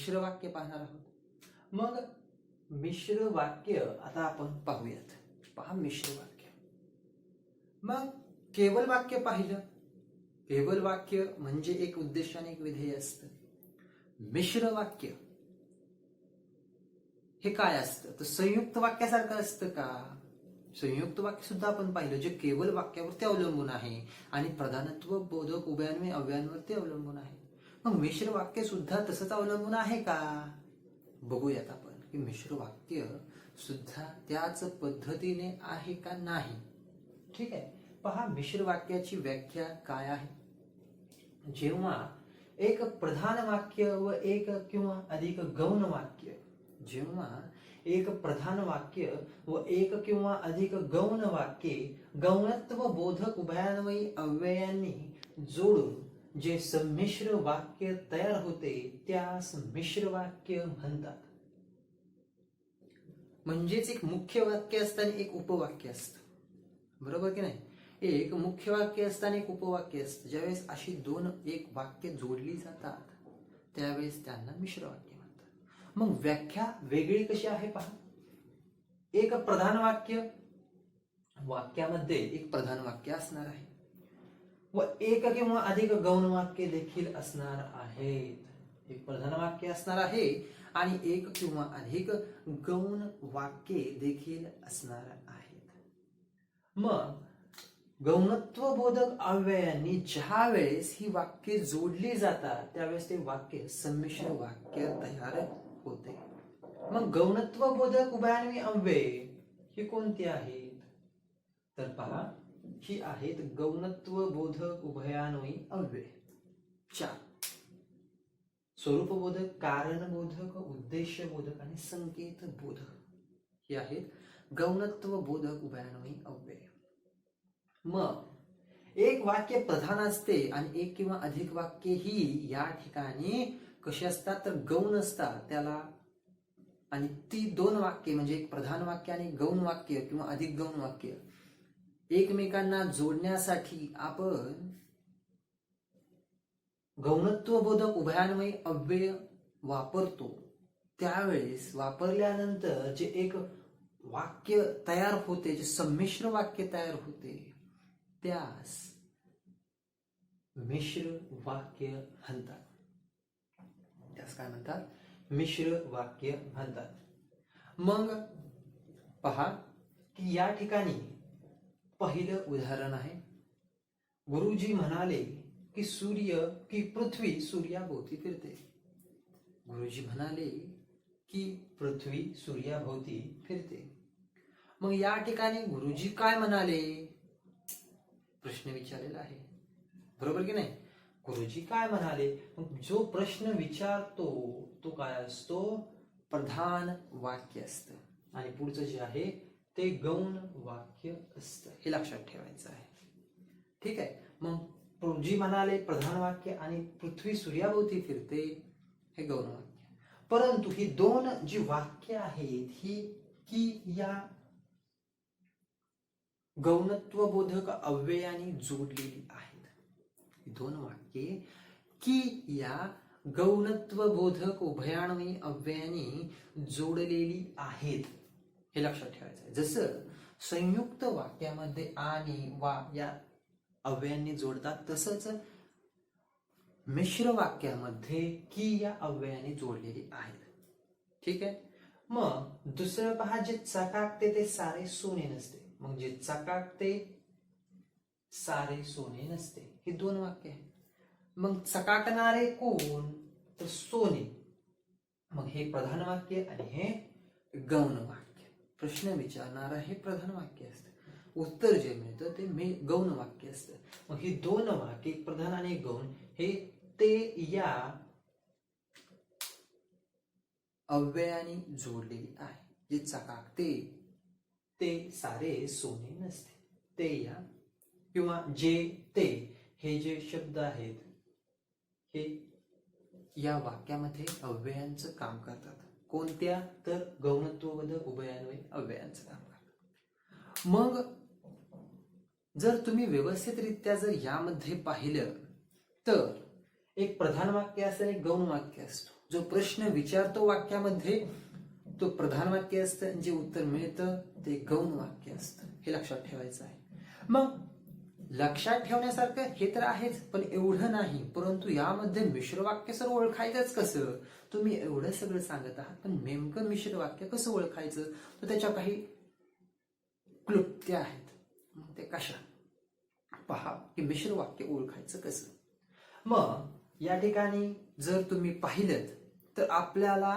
मिश्र वाक्य पाहणार आहोत। मग मिश्र वाक्य आता आपण पाहूयात। पहा मिश्र वाक्य, मग केवल वाक्य पाहिलं। केवल वाक्य म्हणजे एक उद्देशाने एक विधेय असतं। मिश्र वाक्य हे काय असतं, तर संयुक्त वाक्यासारखं असतं का? संयुक्त वाक्य सुद्धा आपण पाहिलं जे केवल वाक्यावरती अवलंबून आहे आणि प्रधानत्व बोधक उभयान्वयी अव्ययांवरती अवलंबून आहे। मग मिश्र वाक्य सुद्धा तसंच अवलंबून आहे का? बघूयात आपण की मिश्र वाक्य सुद्धा त्याच पद्धतीने आहे का नाही। ठीक आहे, पहा मिश्र वाक्याची व्याख्या काय आहे। जेव्हा एक प्रधान वाक्य व एक किंवा अधिक गौण वाक्य, जेव्हा एक प्रधान वाक्य व एक किंवा अधिक गौण वाक्ये गौणत्व बोधक उभयान्वयी अव्ययांनी जोडून जे संमिश्र वाक्य तयार होते त्यास मिश्र वाक्य म्हणतात। म्हणजेच एक मुख्य वाक्य असतं आणि एक उपवाक्य असतं, बरोबर की नाही? एक मुख्य वाक्य असतं आणि एक उपवाक्य असतं। ज्यावेळेस अशी दोन एक वाक्य जोडली जातात त्यावेळेस त्यांना मिश्र वाक्य म्हणतात। मग व्याख्या वेगळी कशी आहे पहा। एक प्रधान वाक्य, वाक्यामध्ये एक प्रधान वाक्य असणार आहे व एक किंवा अधिक गौण वाक्य देखील असणार आहेत। एक प्रधान वाक्य असणार आहे आणि एक किंवा अधिक गौण वाक्ये देखील असणार आहेत। मग गौणत्व बोधक अव्ययांनी ज्या वेळेस ही वाक्ये जोडली जातात त्यावेळेस ते वाक्य संमिश्र वाक्य तयार होते। मग गौणत्व बोधक उभयान्वयी अव्यय ही कोणती आहेत? तर पहा, ही आहेत गौणत्व बोधक उभयान्वयी अव्यय चार: स्वरूपबोधक, कारणबोधक, उद्देशबोधक आणि संकेत बोधक ही आहेत गौणत्व बोधक उभयान्वयी अव्यय। मग एक वाक्य प्रधान असते आणि एक किंवा अधिक वाक्य ही या ठिकाणी कशी असतात तर गौण असतात त्याला, आणि ती दोन वाक्य म्हणजे एक प्रधान वाक्य आणि गौण वाक्य किंवा अधिक गौण वाक्य एकमेकांना जोडण्यासाठी आपण गौणत्व बोधक उभयान्वयी अव्यय वापरतो। त्यावेळेस वापरल्यानंतर जे एक वाक्य तयार होते, जे संमिश्र वाक्य तयार होते त्यास मिश्र वाक्य म्हणतात। त्यास काय म्हणतात? मिश्र वाक्य म्हणतात। मग पहा की या ठिकाणी पहिलं उदाहरण आहे, गुरुजी म्हणाले की पृथ्वी सूर्याभोवती फिरते। गुरुजी म्हणाले की पृथ्वी सूर्याभोवती फिरते। मग या ठिकाणी गुरुजी काय म्हणाले? प्रश्न विचारलेला आहे, बरोबर की नाही? गुरुजी काय म्हणाले? मग जो प्रश्न विचारतो तो काय असतो? प्रधान वाक्य असतं आणि पुढचं जे आहे ते गौण वाक्य असतं। हे लक्षात ठेवायचं आहे, ठीक आहे? मग गुरुजी म्हणाले प्रधान वाक्य आणि पृथ्वी सूर्याभोवती फिरते हे गौण वाक्य। परंतु ही दोन जी वाक्य आहेत ही या गौणत्व बोधक अव्ययाने जोडलेली आहेत। ही दोन वाक्ये की या गौणत्व बोधक उभयान्वयी अव्ययाने जोडलेली आहेत, हे लक्षात ठेवायचं आहे। जसं संयुक्त वाक्यामध्ये आणि वा या अव्ययांनी जोडतात तसंच मिश्र वाक्यामध्ये की या अव्ययाने जोडलेली आहेत, ठीक आहे? मग दुसरं पहा, जे चकाकते ते सारे सोने नसते। मग जे चकाकते सारे सोने नसते ही दोन वाक्य आहेत। मग चकाकणारे कोण? तर सोने। मग हे प्रधान वाक्य आणि हे गौण वाक्य। प्रश्न विचारणारा हे प्रधान वाक्य असतं, उत्तर जे मिळतं ते गौण वाक्य असतं। मग ही दोन वाक्य प्रधान आणि गौण हे ते या अव्ययाने जोडलेली आहे। जे चकाकते ते सारे सोने नसते, ते या किंवा जे ते हे जे शब्द आहेत हे या वाक्यामध्ये अव्ययांचं काम करतात। कोणत्या? तर गौणत्वबोधक उभयान्वयी अव्ययांचं काम करतात। मग जर तुम्ही व्यवस्थितरित्या जर यामध्ये पाहिलं तर एक प्रधान वाक्य असतं आणि एक गौण वाक्य असतो। जो प्रश्न विचारतो वाक्यामध्ये तो प्रधान वाक्य असतं, जे उत्तर मिळतं ते गौण वाक्य असतं. हे लक्षात ठेवायचं आहे. मग लक्षात ठेवण्यासारखं हे तर आहेच, पण एवढं नाही. परंतु यामध्ये मिश्र वाक्य सर ओळखायचंच कसं? तुम्ही एवढं सगळं सांगत आहात, पण नेमकं मिश्र वाक्य कसं ओळखायचं? तर त्याच्या काही क्लुप्त्या आहेत. मग ते कशा? पहा की मिश्र वाक्य ओळखायचं कसं. मग या ठिकाणी जर तुम्ही पाहिलं तर आपल्याला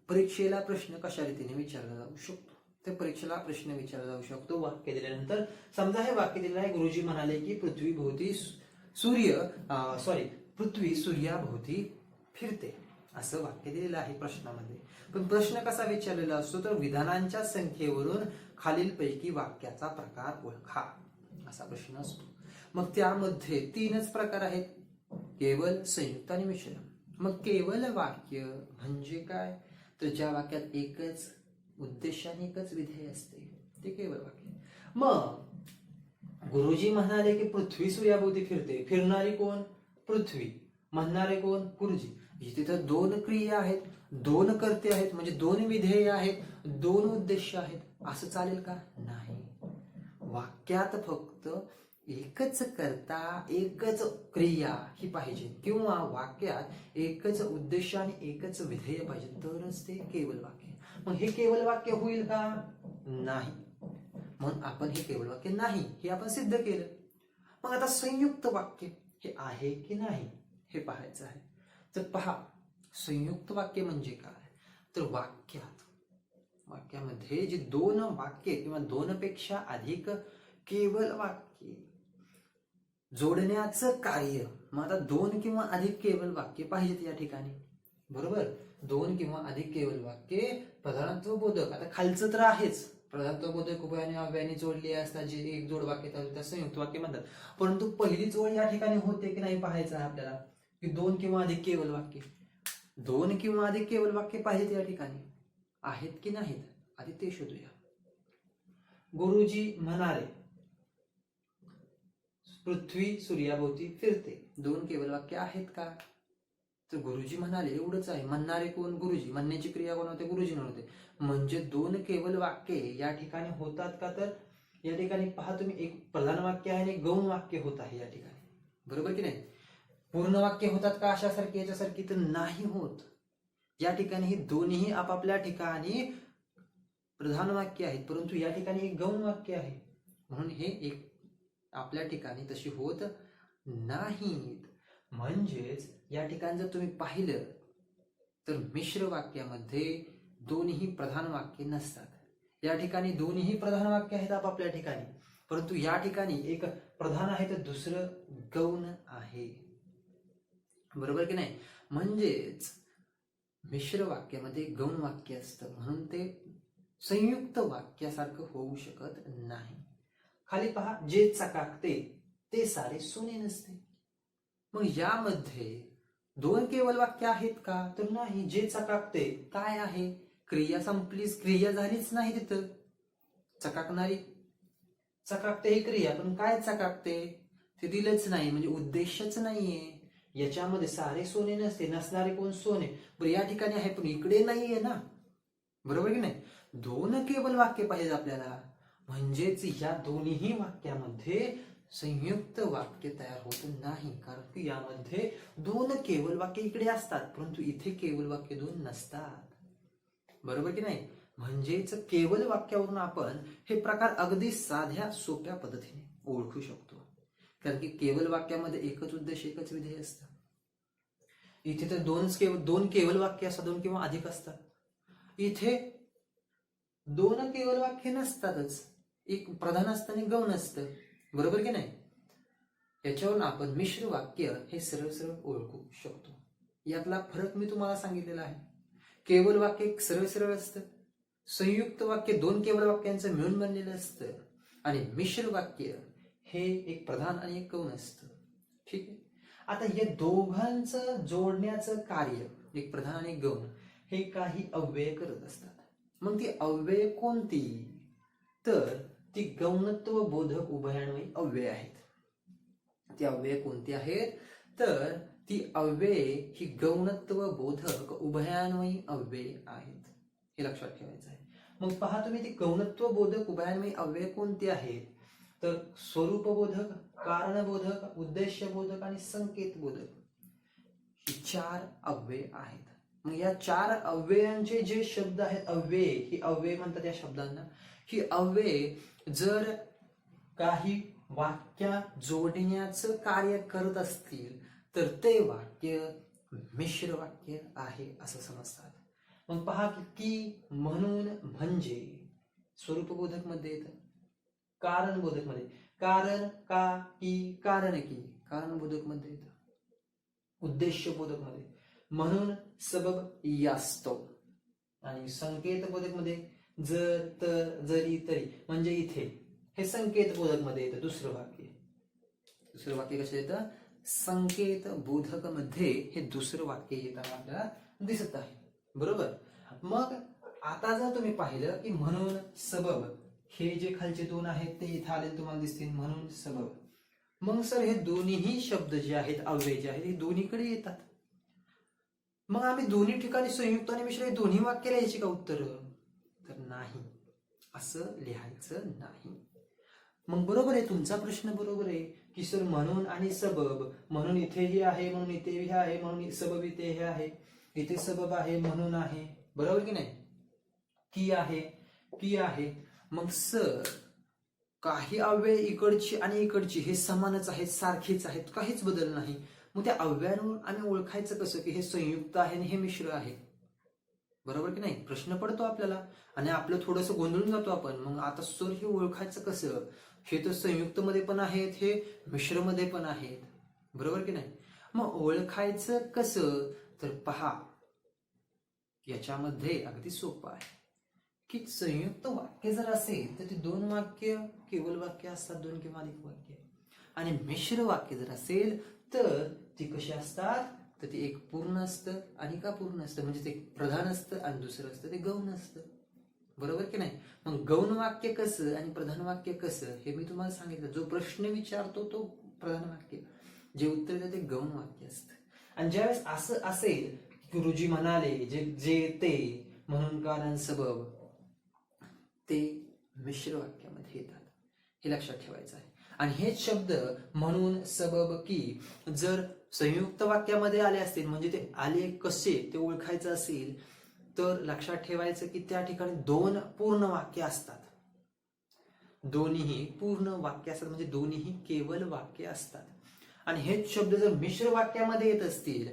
परीक्षेला प्रश्न कशा रीतीने विचारला जाऊ शकतो. ते परीक्षेला प्रश्न विचारला जाऊ शकतो वाक्य दिल्यानंतर. समजा हे वाक्य दिलेलं आहे, गुरुजी म्हणाले की पृथ्वी सूर्याभोवती फिरते, असं वाक्य दिलेलं आहे प्रश्नामध्ये. पण प्रश्न कसा विचारलेला असतो? तर विधानांच्या संख्येवरून खालीलपैकी वाक्याचा प्रकार ओळखा, असा प्रश्न असतो. मग त्यामध्ये 3च प्रकार आहेत, केवल, संयुक्त आणि मिश्र. मग केवल वाक्य म्हणजे काय? तर ज्या वाक्यात एकच उद्देश आणि एकच विधेय असते ते केवल वाक्य. मग गुरुजी म्हणाले की पृथ्वी सूर्याभोवती फिरते, फिरणारी कोण? पृथ्वी, म्हणणारे कोण? गुरुजी. तिथं 2 क्रिया आहेत, 2 कर्ते आहेत, म्हणजे 2 विधेय आहेत, 2 उद्देश आहेत. असं चालेल का? नाही. वाक्यात फक्त एकच कर्ता, एकच क्रिया ही पाहिजे, किंवा वाक्यात एकच उद्देश आणि एकच विधेय पाहिजे, तरच ते केवल वाक्य. मग हे केवल वाक्य होईल का? नाही. म्हणून आपण हे केवल वाक्य नाही हे आपण सिद्ध केलं. मग आता संयुक्त वाक्य हे आहे की नाही हे पाहायचं आहे. तर पहा, संयुक्त वाक्य म्हणजे काय? तर वाक्यामध्ये जे 2 वाक्य किंवा 2 पेक्षा अधिक केवल वाक्य जोडण्याचं कार्य. मग आता 2 किंवा अधिक केवल वाक्य पाहिजेत या ठिकाणी, बरोबर? 2 किंवा अधिक केवल वाक्य प्रधानत्व बोधक, आता खालचं तर आहेच, प्रधानत्व बोधक उभयाने अव्ययाने जोडले असतात, जे एक जोड वाक्य त्या संयुक्त वाक्य म्हणतात. परंतु पहिली जोड या ठिकाणी होते की नाही पाहायचं आहे आपल्याला, की 2 किंवा अधिक केवल वाक्य. 2 किंवा अधिक केवल वाक्य पाहिजेत या ठिकाणी, आहेत की नाहीत आधी ते शोधूया. गुरुजी म्हणाले पृथ्वी सूर्याभोवती फिरते, 2 केवल वाक्य आहेत का? तर गुरुजी म्हणाले एवढंच आहे. म्हणणारे कोण? गुरुजी. म्हणण्याची क्रिया कोण होते? गुरुजी होते. म्हणजे 2 केवल वाक्य या ठिकाणी होतात का? तर या ठिकाणी पहा तुम्ही, एक प्रधान वाक्य आहे आणि गौण वाक्य होत आहे या ठिकाणी, बरोबर की नाही? पूर्ण वाक्य होतात का अशासारखी याच्यासारखी? तर नाही होत. या ठिकाणी हे दोन्ही आपापल्या ठिकाणी प्रधान वाक्य आहेत, परंतु या ठिकाणी एक गौण वाक्य आहे, म्हणून हे एक आपल्या ठिकाणी तशी होत नाहीत. म्हणजेच या ठिकाणी जर तुम्ही पाहिलं तर मिश्र वाक्यामध्ये दोन्ही प्रधान वाक्य नसतात. या ठिकाणी दोन्ही प्रधान वाक्य आहेत आपापल्या ठिकाणी, परंतु या ठिकाणी एक प्रधान आहे तर दुसरं गौण आहे, बरोबर की नाही? म्हणजेच मिश्र वाक्यामध्ये गौण वाक्य असतं, म्हणून ते संयुक्त वाक्यासारखं होऊ शकत नाही. खाली पहा, जे चकाकते ते सारे सोने नसते. मग यामध्ये 2 केवल वाक्य आहेत का? तर नाही. जे चकाकते काय आहे? क्रिया संपलीच, क्रिया झालीच नाही तिथं. चकाकणारी, चकाकते ही क्रिया, पण काय चकाकते ते दिलंच नाही, म्हणजे उद्देशच नाहीये. याच्यामध्ये सारे सोने नसते, नसणारे कोण? सोने. बरं या ठिकाणी आहे पण इकडे नाहीये ना, बरोबर की नाही? 2 केवल वाक्य पाहिजे आपल्याला, म्हणजेच या दोन्ही वाक्यामध्ये संयुक्त वाक्य तयार होत नाही, कारण की यामध्ये 2 केवल वाक्य इकडे असतात, परंतु इथे केवल वाक्य 2 नसतात, बरोबर की नाही? म्हणजेच केवल वाक्यावरून आपण हे प्रकार अगदी साध्या सोप्या पद्धतीने ओळखू शकतो, कारण की केवल वाक्यामध्ये एकच उद्देश एकच विधेय असतं. इथे तर 2 केवल वाक्य असतात, 2 किंवा अधिक असतात. इथे 2 केवल वाक्य नसतातच, एक प्रधान असतं आणि गौण असतं, बरोबर की नाही? याच्यावरून आपण मिश्र वाक्य हे सरळ सरळ ओळखू शकतो. यातला फरक मी तुम्हाला सांगितलेला आहे. केवल वाक्य एक सरळ सरळ असतं, संयुक्त वाक्य 2 केवल वाक्यांचं मिळून बनलेलं असतं, आणि मिश्र वाक्य हे एक प्रधान आणि एक गौण असतं. ठीक आहे. आता या दोघांचं जोडण्याचं कार्य, एक प्रधान आणि एक गौण, हे काही अव्यय करत असतात. मग ती अव्यय कोणती? तर ती गौणत्व बोधक उभयान्वयी अव्यय आहेत. ती अव्यय कोणती आहेत? तर ती अव्यये ही गौणत्व बोधक उभयान्वयी अव्यये आहेत, हे लक्षात ठेवायचं आहे. मग पहा तुम्ही, ती गौणत्व बोधक उभयान्वयी अव्यय कोणती आहेत? तर स्वरूपबोधक, कारणबोधक, उद्देशबोधक आणि संकेत बोधक, ही 4 अव्यय आहेत. मग या 4 अव्ययांचे जे शब्द आहेत, अव्यय, ही अव्यय म्हणतात या शब्दांना. ही अव्यय जर काही वाक्य जोडण्याचं कार्य करत असतील तर ते वाक्य मिश्र वाक्य आहे असं समजतात. मग पहा की, म्हणून, म्हणजे स्वरूपबोधक मध्ये येतं. कारणबोधक मध्ये कारण, का, की, कारण की, कारणबोधक मध्ये येतं. उद्देशबोधक मध्ये म्हणून, सबब, यास्तव. आणि संकेतबोधक मध्ये जर, तर, जरी, तरी, म्हणजे इथे, हे संकेतबोधक मध्ये येतं. दुसरं वाक्य कसं येतं? संकेत बोधक मध्ये हे दुसरं वाक्य येताना आपल्याला दिसत आहे. बरोबर. मग आता जर तुम्ही पाहिलं की म्हणून, सबब, हे जे खालचे 2 आहेत ते इथे आले तुम्हाला दिसतील, म्हणून, सबब. मग सर हे दोन्हीही शब्द जे आहेत, अव्यय जे आहेत, हे दोन्हीकडे येतात. मग आम्ही दोन्ही ठिकाणी संयुक्त आणि मिश्र हे दोन्ही वाक्य लिहायची का उत्तर? तर नाही, असं लिहायचं नाही. मग बरोबर आहे, तुमचा प्रश्न बरोबर आहे की सर म्हणून आणि सबब, म्हणून इथेही आहे, म्हणून इथेही आहे, म्हणून सबब इथे हे आहे, इथे सबब आहे, म्हणून आहे. बरोबर की नाही? की आहे. मग सर काही अव्यय इकडची आणि इकडची हे समानच आहेत, सारखेच आहेत, काहीच बदल नाही. मग त्या अव्ययांवर आम्ही ओळखायचं कसं की हे संयुक्त आहे आणि हे मिश्र आहे? बरोबर की नाही? प्रश्न पडतो आपल्याला आणि आपलं थोडंसं गोंधळून जातो आपण. मग आता सर हे ओळखायचं कसं? हे तर संयुक्त मध्ये पण आहेत, हे मिश्र मध्ये पण आहेत. बरोबर की नाही? मग ओळखायचं कसं? तर पहा, याच्यामध्ये अगदी सोपं आहे की संयुक्त वाक्य जर असेल तर ते 2 वाक्य केवल वाक्य असतात, 2 किंवा अधिक वाक्य. आणि मिश्र वाक्य जर असेल तर ती कशी असतात? तर ते एक पूर्ण असतं आणि का पूर्ण असतं, म्हणजे ते प्रधान असतं आणि दुसरं असतं ते गौण असतं. बरोबर की नाही? मग गौण वाक्य कसं आणि प्रधान वाक्य कसं हे मी तुम्हाला सांगितलं. जो प्रश्न विचारतो तो प्रधान वाक्य, जे उत्तर देतं ते गौण वाक्य असतं. आणि ज्यावेळेस असं असेल, गुरुजी म्हणाले, जे ते, म्हणून, कारण, सबब, ते मिश्र वाक्यामध्ये येतात, हे लक्षात ठेवायचं आहे. आणि हेच शब्द म्हणून, सबब, की जर संयुक्त वाक्यामध्ये आले असतील, म्हणजे ते आले कसे ते ओळखायचं असेल तर लक्षात ठेवायचं की त्या ठिकाणी 2 पूर्ण वाक्य असतात. दोन्हीही पूर्ण वाक्य असतात, म्हणजे दोन्हीही केवल वाक्य असतात. आणि हेच शब्द जर मिश्र वाक्यामध्ये येत असतील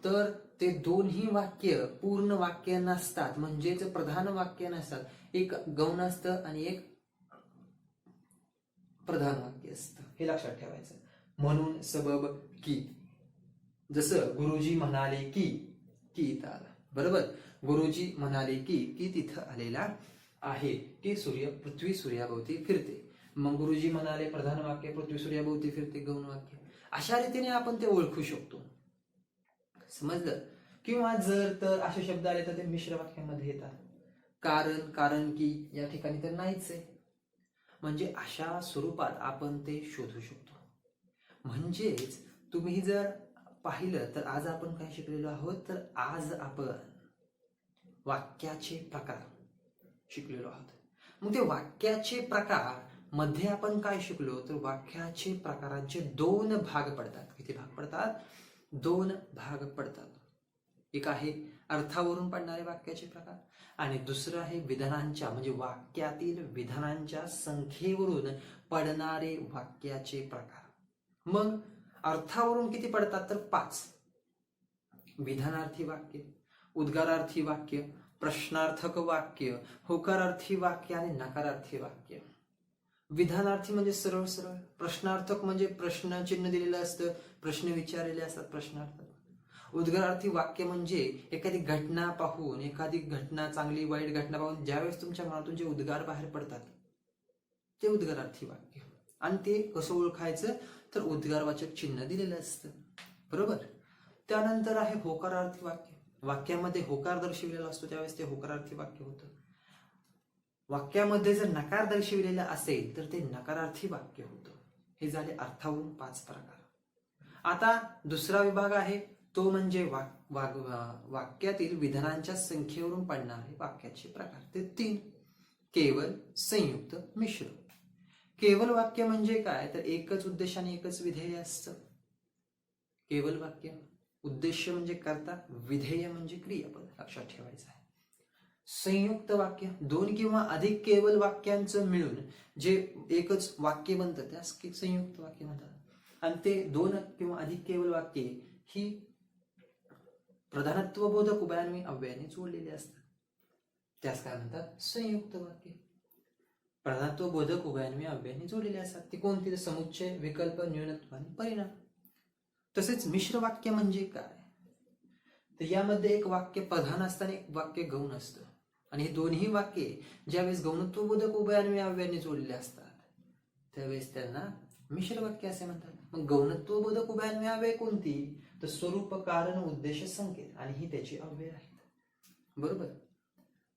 तर ते दोन्ही वाक्य पूर्ण वाक्य नसतात, म्हणजेच प्रधान वाक्य नसतात. एक गौण असतं आणि एक प्रधान वाक्य असतं, हे लक्षात ठेवायचं. म्हणून, सबब, की. जसं गुरुजी म्हणाले की इथं आला. बरोबर. गुरुजी म्हणाले की तिथं आलेला आहे की पृथ्वी सूर्याभोवती फिरते. मग गुरुजी म्हणाले प्रधान वाक्य, पृथ्वी सूर्याभोवती फिरते गौण वाक्य. अशा रीतीने आपण ते ओळखू शकतो. समजलं? किंवा जर तर असे शब्द आले तर ते मिश्र वाक्यामध्ये येतात. कारण की या ठिकाणी तर नाहीच आहे. म्हणजे अशा स्वरूपात आपण ते शोधू शकतो. म्हणजेच तुम्ही जर पाहिलं तर आज आपण काय शिकलेलो आहोत? तर आज आपण वाक्याचे प्रकार शिकलेलो आहोत. मग ते वाक्याचे प्रकार मध्ये आपण काय शिकलो? तर वाक्याचे प्रकारांचे 2 भाग पडतात. किती भाग पडतात? 2 भाग पडतात. एक आहे अर्थावरून पडणारे वाक्याचे प्रकार आणि दुसरं आहे विधानांच्या, म्हणजे वाक्यातील विधानांच्या संख्येवरून पडणारे वाक्याचे प्रकार. मग अर्थावरून किती पडतात? तर 5. विधानार्थी वाक्य, उद्गारार्थी वाक्य, प्रश्नार्थक वाक्य, होकारार्थी वाक्य आणि नकारार्थी वाक्य. विधानार्थी म्हणजे सरळ सरळ, प्रश्नार्थक म्हणजे प्रश्न चिन्ह दिलेलं असतं, प्रश्न विचारलेले असतात प्रश्नार्थक. उद्गारार्थी वाक्य म्हणजे एखादी घटना पाहून, एखादी घटना, चांगली वाईट घटना पाहून ज्यावेळेस तुमच्या मनातून जे उद्गार बाहेर पडतात ते उद्गारार्थी वाक्य. आणि ते कसं ओळखायचं? तर उद्गारवाचक चिन्ह दिलेलं असतं. बरोबर. त्यानंतर आहे होकारार्थी वाक्य. वाक्यामध्ये होकार दर्शविलेला असतो त्यावेळेस ते होकारार्थी वाक्य होतं. वाक्यामध्ये जर नकार दर्शविलेला असेल तर ते नकारार्थी वाक्य होतं. हे झाले अर्थावरून 5 प्रकार. आता दुसरा विभाग आहे तो म्हणजे वाक्यातील विधानांच्या संख्येवरून पडणारे वाक्याचे प्रकार. ते 3: केवल, संयुक्त, मिश्र. केवल वाक्य म्हणजे काय, तर एकच उद्देश आणि एकच विधेय असतं. केवल वाक्य, उद्देश म्हणजे कर्ता, विधेय म्हणजे क्रियापद, लक्षात ठेवायचं आहे. संयुक्त वाक्य, 2 किंवा अधिक केवल वाक्यांचं मिळून जे एकच वाक्य बनतं त्यास संयुक्त वाक्य म्हणतात. आणि ते 2 किंवा अधिक केवल वाक्ये ही प्रधानत्वबोधक उभयान्वयी अव्ययाने जोडलेली असतात. त्यास काय म्हणतात, संयुक्त वाक्य. प्रधानत्वबोधक उभयान्वयी अव्ययाने जोडलेले असतात. ती कोणती, तर समुच्चय, विकल्प, न्यूनत्व आणि परिणाम. तसेच मिश्र वाक्य म्हणजे काय, तर यामध्ये एक वाक्य प्रधान असतं आणि एक वाक्य गौण असतं. आणि हे दोन्ही वाक्ये ज्यावेळेस गौणत्वबोधक उभयान्वयी अव्ययाने जोडलेले असतात त्यावेळेस त्यांना मिश्र वाक्य असे म्हणतात. मग गौणत्वबोधक उभयान्वयी अव्यय कोणती, तर स्वरूप, कारण, उद्देश, संकेत, आणि ही त्याची अव्यय आहेत. बरोबर.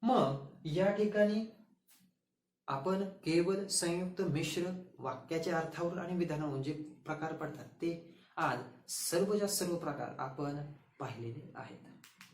मग या ठिकाणी आपण केवल, संयुक्त, मिश्र वाक्याच्या अर्थावर आणि विधानावर जे प्रकार पडतात ते आज सर्वच्या सर्व प्रकार आपण पाहिलेले आहेत.